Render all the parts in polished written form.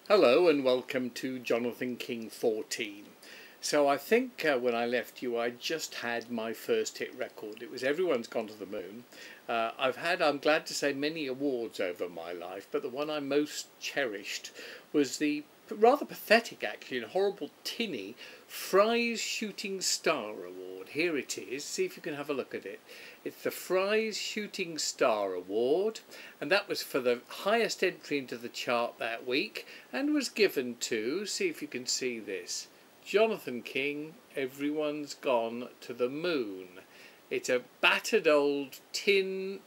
Hello and welcome to JonathanKing14. So I think when I left you I just had my first hit record. It was Everyone's Gone to the Moon. I've had, I'm glad to say, many awards over my life, but the one I most cherished was the rather pathetic, actually, and horrible tinny Fry's Shooting Star Award. Here it is. See if you can have a look at it. It's the Fry's Shooting Star Award, and that was for the highest entry into the chart that week, and was given to, see if you can see this, Jonathan King, Everyone's Gone to the Moon. It's a battered old tin,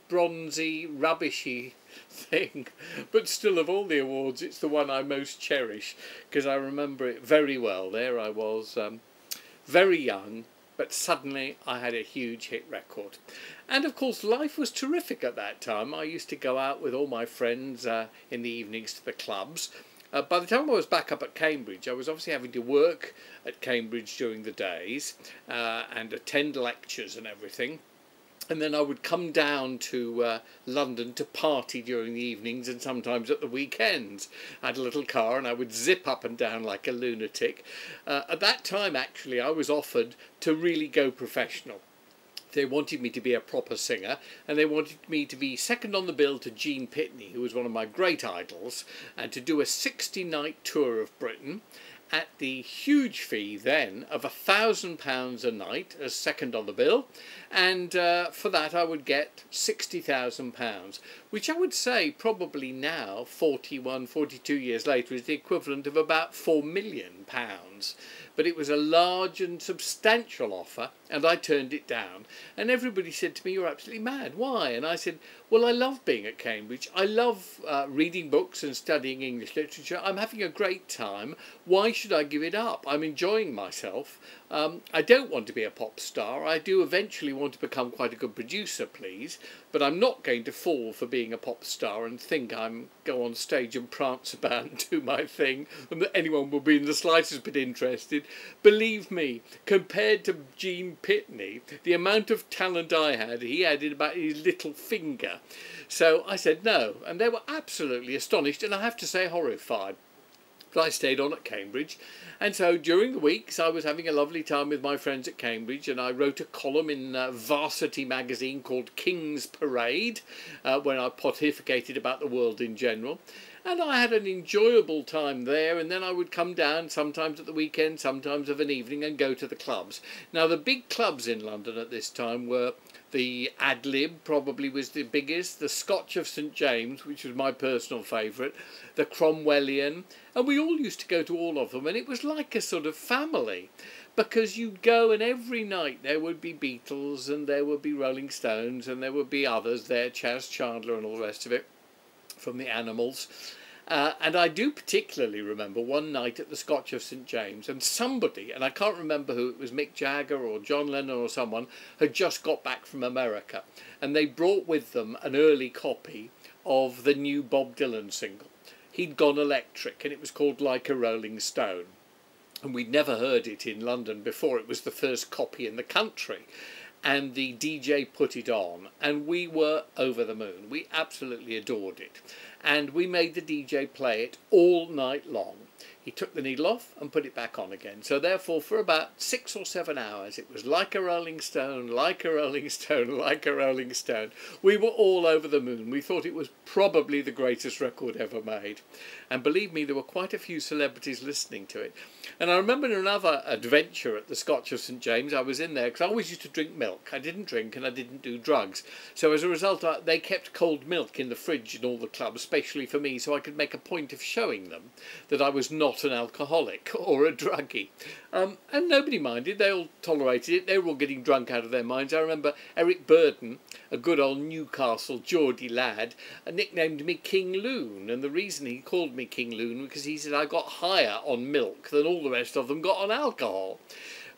bronzy, rubbishy thing, but still, of all the awards, it's the one I most cherish, because I remember it very well. There I was, very young, but suddenly I had a huge hit record. And of course life was terrific at that time. I used to go out with all my friends in the evenings to the clubs. By the time I was back up at Cambridge, I was obviously having to work at Cambridge during the days and attend lectures and everything. And then I would come down to London to party during the evenings and sometimes at the weekends. I had a little car and I would zip up and down like a lunatic. At that time, actually, I was offered to really go professional. They wanted me to be a proper singer, and they wanted me to be second on the bill to Pitney, who was one of my great idols, and to do a 60-night tour of Britain at the huge fee then of £1,000 a night as second on the bill, and for that I would get £60,000, which I would say probably now, 42 years later, is the equivalent of about £4 million. But it was a large and substantial offer, and I turned it down. And everybody said to me, "You're absolutely mad. Why?" And I said, well, I love being at Cambridge. I love reading books and studying English literature. I'm having a great time. Why should I give it up? I'm enjoying myself. I don't want to be a pop star. I do eventually want to become quite a good producer, please, but I'm not going to fall for being a pop star and think I'm go on stage and prance about and do my thing and that anyone will be in the slightest bit interested. Believe me, compared to Pitney, the amount of talent I had, he had in about his little finger. So I said no, and they were absolutely astonished, and I have to say horrified. But I stayed on at Cambridge, and so during the weeks I was having a lovely time with my friends at Cambridge, and I wrote a column in Varsity magazine called King's Parade, where I pontificated about the world in general. And I had an enjoyable time there, and then I would come down sometimes at the weekend, sometimes of an evening, and go to the clubs. Now the big clubs in London at this time were the Ad-Lib, probably was the biggest, the Scotch of St James, which was my personal favourite, the Cromwellian, and we all used to go to all of them, and it was like a sort of family, because you'd go and every night there would be Beatles and there would be Rolling Stones and there would be others there, Chas Chandler and all the rest of it, from the Animals. And I do particularly remember one night at the Scotch of St James, and somebody, and I can't remember who, it was Mick Jagger or John Lennon or someone, had just got back from America, and they brought with them an early copy of the new Bob Dylan single. He'd gone electric, and it was called Like a Rolling Stone. And we'd never heard it in London before. It was the first copy in the country. And the DJ put it on, and we were over the moon. We absolutely adored it. And we made the DJ play it all night long. He took the needle off and put it back on again. So therefore, for about 6 or 7 hours, it was like a rolling stone, like a rolling stone, like a rolling stone. We were all over the moon. We thought it was probably the greatest record ever made. And believe me, there were quite a few celebrities listening to it. And I remember another adventure at the Scotch of St James. I was in there because I always used to drink milk. I didn't drink and I didn't do drugs. So as a result, they kept cold milk in the fridge in all the clubs, especially for me, so I could make a point of showing them that I was not an alcoholic or a druggie. And nobody minded. They all tolerated it. They were all getting drunk out of their minds. I remember Eric Burden, a good old Newcastle Geordie lad, nicknamed me King Loon. And the reason he called me King Loon was because he said I got higher on milk than all the rest of them got on alcohol.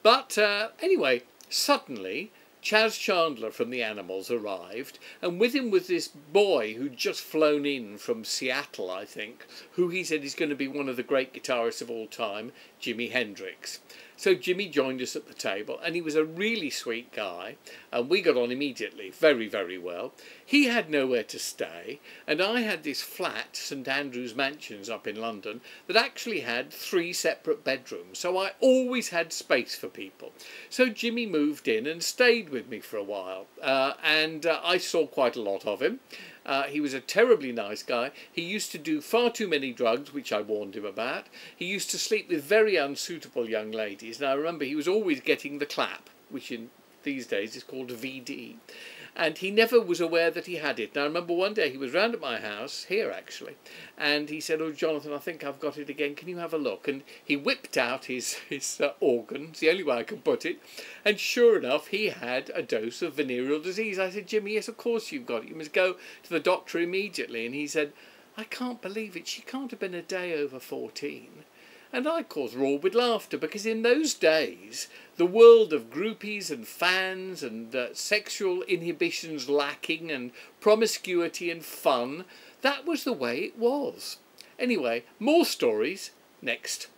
But anyway, suddenly Chas Chandler from the Animals arrived, and with him was this boy who'd just flown in from Seattle, I think, who he said is going to be one of the great guitarists of all time, Hendrix. So Jimmy joined us at the table, and he was a really sweet guy, and we got on immediately, very, very well. He had nowhere to stay, and I had this flat, St Andrew's Mansions up in London, that actually had 3 separate bedrooms, so I always had space for people. So Jimmy moved in and stayed with me for a while, and I saw quite a lot of him. He was a terribly nice guy. He used to do far too many drugs, which I warned him about. He used to sleep with very unsuitable young ladies. And I remember he was always getting the clap, which in these days is called VD. And he never was aware that he had it. And I remember one day he was round at my house, here actually, and he said, "Oh, Jonathan, I think I've got it again. Can you have a look?" And he whipped out his organ, it's the only way I can put it, and sure enough, he had a dose of venereal disease. I said, "Jimmy, yes, of course you've got it. You must go to the doctor immediately." And he said, "I can't believe it. She can't have been a day over 14. And I, of course, roared with laughter, because in those days, the world of groupies and fans and sexual inhibitions lacking and promiscuity and fun, that was the way it was. Anyway, more stories next.